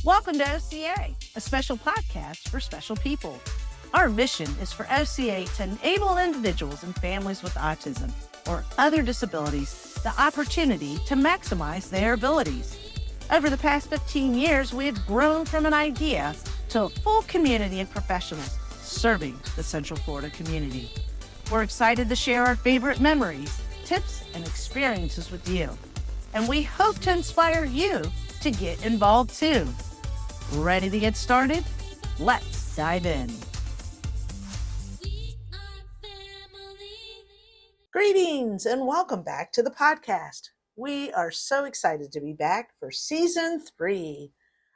Welcome to OCA, a special podcast for special people. Our mission is for OCA to enable individuals and families with autism or other disabilities the opportunity to maximize their abilities. Over the past 15 years, we have grown from an idea to a full community of professionals serving the Central Florida community. We're excited to share our favorite memories, tips, and experiences with you. And we hope to inspire you to get involved too. Ready to get started? Let's dive in. Greetings and welcome back to the podcast. We are so excited to be back for season 3.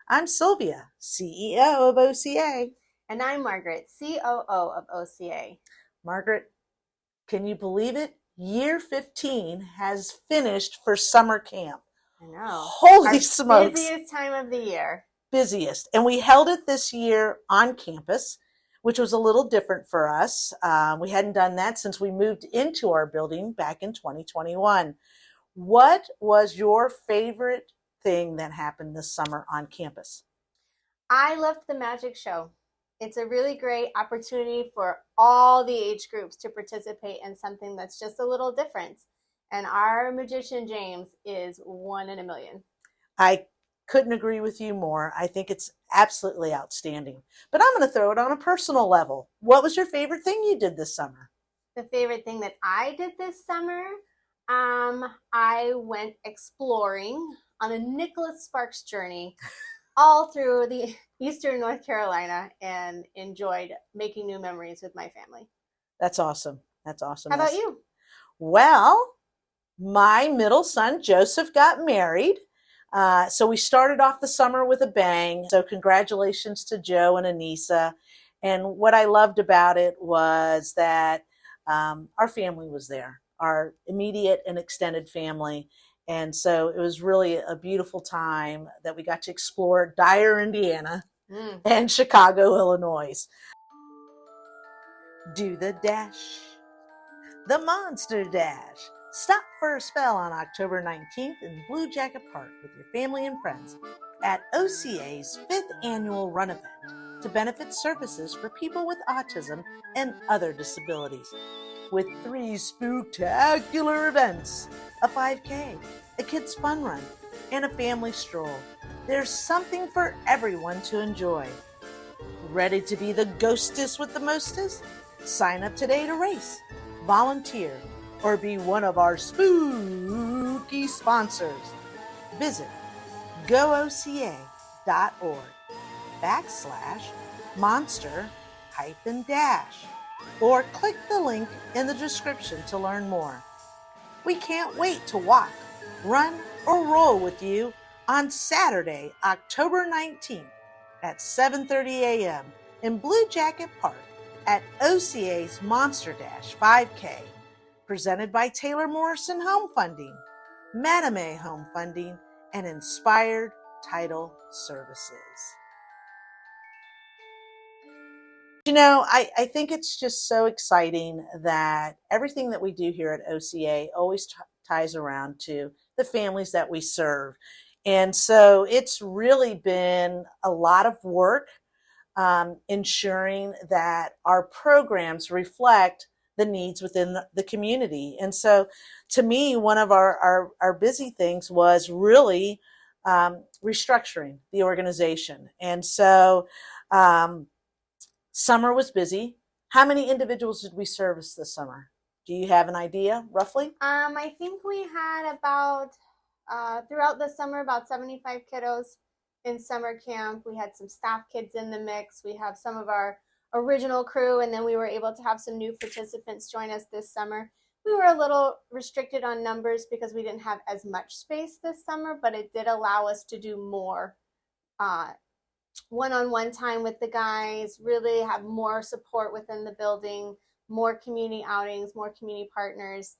I'm Silvia, CEO of OCA. And I'm Margaret, COO of OCA. Margaret, can you believe it? Year 15 has finished for summer camp. I know. Holy smokes. Busiest time of the year. Busiest. And we held it this year on campus, which was a little different for us. We hadn't done that since we moved into our building back in 2021. What was your favorite thing that happened this summer on campus? I loved the magic show. It's a really great opportunity for all the age groups to participate in something that's just a little different. And our magician, James, is one in a million. I couldn't agree with you more. I think it's absolutely outstanding. But I'm going to throw it on a personal level. What was your favorite thing you did this summer? The favorite thing that I did this summer, I went exploring on a Nicholas Sparks journey all through the Eastern North Carolina and enjoyed making new memories with my family. That's awesome. That's awesome. How about you? Well, my middle son, Joseph, got married. So we started off the summer with a bang. So congratulations to Joe and Anissa. And what I loved about it was that our family was there, our immediate and extended family. And so it was really a beautiful time that we got to explore Dyer, Indiana and Chicago, Illinois. Do the dash, the monster dash. Stop for a spell on October 19th in Blue Jacket Park with your family and friends at OCA's 5th annual run event to benefit services for people with autism and other disabilities. With 3 spooktacular events, a 5K, a kids fun run, and a family stroll. There's something for everyone to enjoy. Ready to be the ghostess with the mostest? Sign up today to race, volunteer, or be one of our spooky sponsors. Visit gooca.org/monster-dash or click the link in the description to learn more. We can't wait to walk, run, or roll with you on Saturday, October 19th at 7:30 a.m. in Blue Jacket Park at OCA's Monster Dash 5K. Presented by Taylor Morrison Home Funding, Madame Home Funding, and Inspired Title Services. You know, I think it's just so exciting that everything that we do here at OCA always ties around to the families that we serve. And so it's really been a lot of work ensuring that our programs reflect the needs within the community. And so to me, one of our busy things was really restructuring the organization. And so summer was busy. How many individuals did we service this summer? Do you have an idea, roughly? I think we had about, throughout the summer, about 75 kiddos in summer camp. We had some staff kids in the mix. We have some of our original crew, and then we were able to have some new participants join us this summer. We were a little restricted on numbers because we didn't have as much space this summer, but it did allow us to do more one-on-one time with the guys, really have more support within the building, more community outings, more community partners.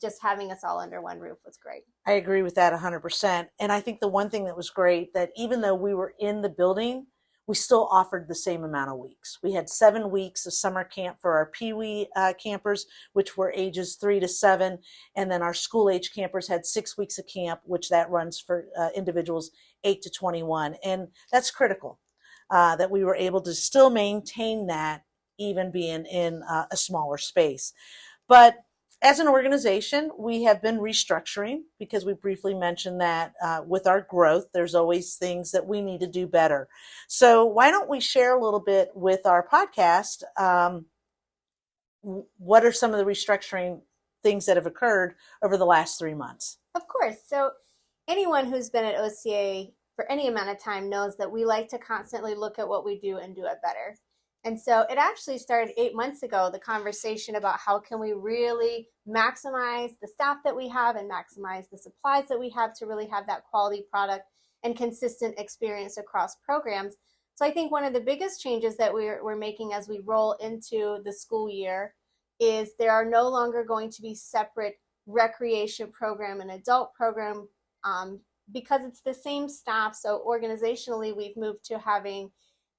Just having us all under one roof was great. I agree with that 100%. And I think the one thing that was great, that even though we were in the building, we still offered the same amount of weeks. We had 7 weeks of summer camp for our Pee-wee campers, which were ages 3 to 7. And then our school age campers had 6 weeks of camp, which that runs for individuals 8 to 21. And that's critical that we were able to still maintain that even being in a smaller space. But as an organization, we have been restructuring because we briefly mentioned that with our growth, there's always things that we need to do better. So why don't we share a little bit with our podcast? What are some of the restructuring things that have occurred over the last 3 months? Of course. So anyone who's been at OCA for any amount of time knows that we like to constantly look at what we do and do it better. And so it actually started 8 months ago, the conversation about how can we really maximize the staff that we have and maximize the supplies that we have to really have that quality product and consistent experience across programs. So I think one of the biggest changes that we're making as we roll into the school year is there are no longer going to be separate recreation program and adult program because it's the same staff. So organizationally, we've moved to having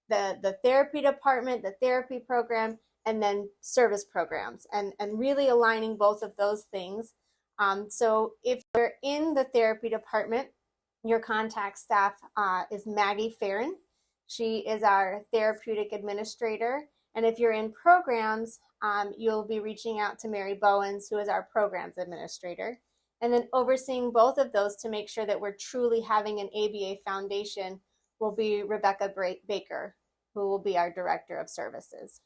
the therapy department, the therapy program, and then service programs, and really aligning both of those things. So if you're in the therapy department, your contact staff is Maggie Farron. She is our therapeutic administrator. And if you're in programs, you'll be reaching out to Mary Bowens, who is our programs administrator. And then overseeing both of those to make sure that we're truly having an ABA foundation will be Rebecca Baker, who will be our director of services.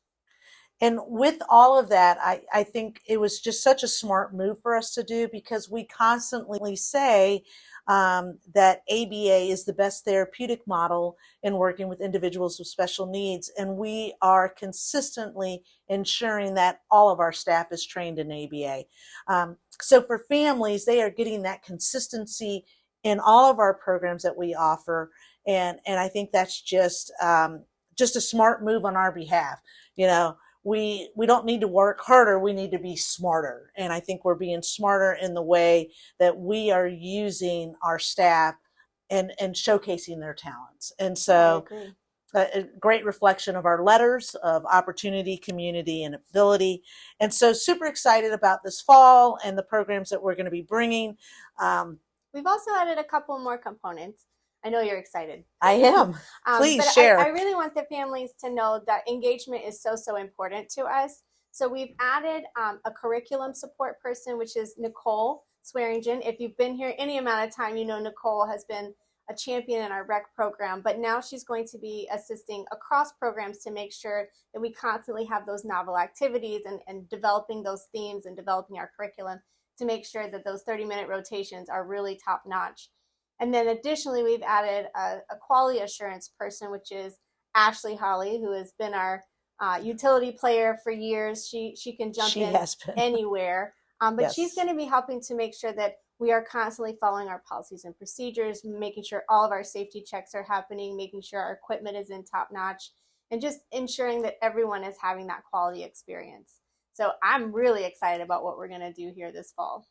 And with all of that, I think it was just such a smart move for us to do because we constantly say that ABA is the best therapeutic model in working with individuals with special needs. And we are consistently ensuring that all of our staff is trained in ABA. So for families, they are getting that consistency in all of our programs that we offer. And I think that's just a smart move on our behalf. You know, we don't need to work harder. We need to be smarter. And I think we're being smarter in the way that we are using our staff and showcasing their talents. And so a great reflection of our letters of opportunity, community, and ability. And so super excited about this fall and the programs that we're going to be bringing. We've also added a couple more components. I know you're excited. I am. Please share. I really want the families to know that engagement is so important to us. So we've added a curriculum support person, which is Nicole Swearingen. If you've been here any amount of time, you know Nicole has been a champion in our rec program, but now she's going to be assisting across programs to make sure that we constantly have those novel activities and developing those themes and developing our curriculum to make sure that those 30-minute rotations are really top notch. And then additionally, we've added a quality assurance person, which is Ashley Holly, who has been our utility player for years. She can jump in anywhere, but yes. She's going to be helping to make sure that we are constantly following our policies and procedures, making sure all of our safety checks are happening, making sure our equipment is in top notch, and just ensuring that everyone is having that quality experience. So I'm really excited about what we're going to do here this fall.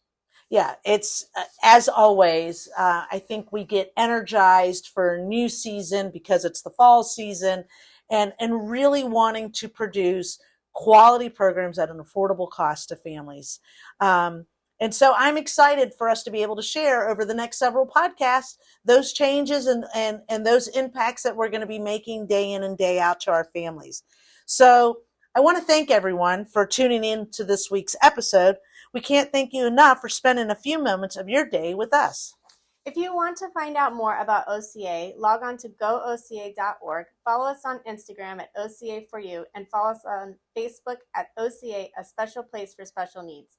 Yeah, it's as always, I think we get energized for a new season because it's the fall season and really wanting to produce quality programs at an affordable cost to families. And so I'm excited for us to be able to share over the next several podcasts those changes and those impacts that we're going to be making day in and day out to our families. So I want to thank everyone for tuning in to this week's episode. We can't thank you enough for spending a few moments of your day with us. If you want to find out more about OCA, log on to gooca.org, follow us on Instagram at OCA4U, and follow us on Facebook at OCA, a special place for special needs.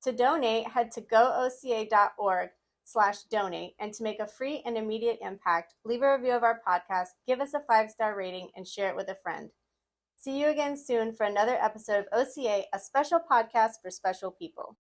To donate, head to gooca.org/donate, and to make a free and immediate impact, leave a review of our podcast, give us a 5-star rating, and share it with a friend. See you again soon for another episode of OCA, a special podcast for special people.